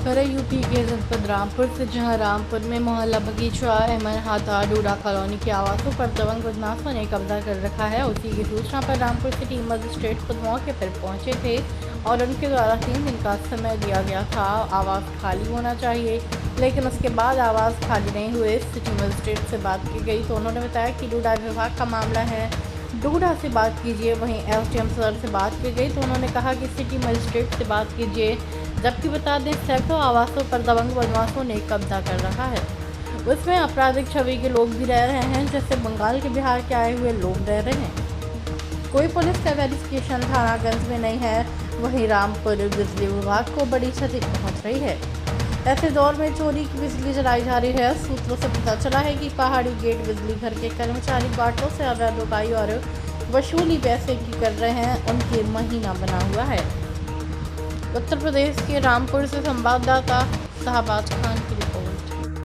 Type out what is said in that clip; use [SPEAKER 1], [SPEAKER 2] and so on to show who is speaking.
[SPEAKER 1] खबर है यूपी के जनपद रामपुर से, जहां रामपुर में मोहल्ला बगीचा अहमद हाथा डूडा कॉलोनी के आवासों पर दबंग बदमाशों ने कब्जा कर रखा है। उसी की सूचना पर रामपुर सिटी मजिस्ट्रेट खुद मौके पर पहुंचे थे और उनके द्वारा 3 दिन का समय दिया गया था आवास खाली होना चाहिए, लेकिन उसके बाद आवास खाली नहीं हुए। सिटी मजिस्ट्रेट से बात की गई तो उन्होंने बताया कि डूडा विभाग का मामला है, डूडा से बात कीजिए। वहीं एसडीएम सर से बात की गई तो उन्होंने कहा कि सिटी मजिस्ट्रेट से बात कीजिए। जबकि बता दें, सैकड़ों आवासों पर दबंग बदमाशों ने कब्जा कर रखा है। उसमें आपराधिक छवि के लोग भी रह रहे हैं, जैसे बंगाल के बिहार के आए हुए लोग रह रहे हैं। कोई पुलिस का वेरिफिकेशन थानागंज में नहीं है। वहीं रामपुर बिजली विभाग को बड़ी क्षति पहुंच रही है। ऐसे दौर में चोरी की बिजली जलाई जा रही है। सूत्रों से पता चला है कि पहाड़ी गेट बिजली घर के कर्मचारी बाटों से अवैध रुपाई और वसूली पैसे की कर रहे हैं, उनके महीना बना हुआ है। उत्तर प्रदेश के रामपुर से संवाददाता शाहबाज खान की रिपोर्ट।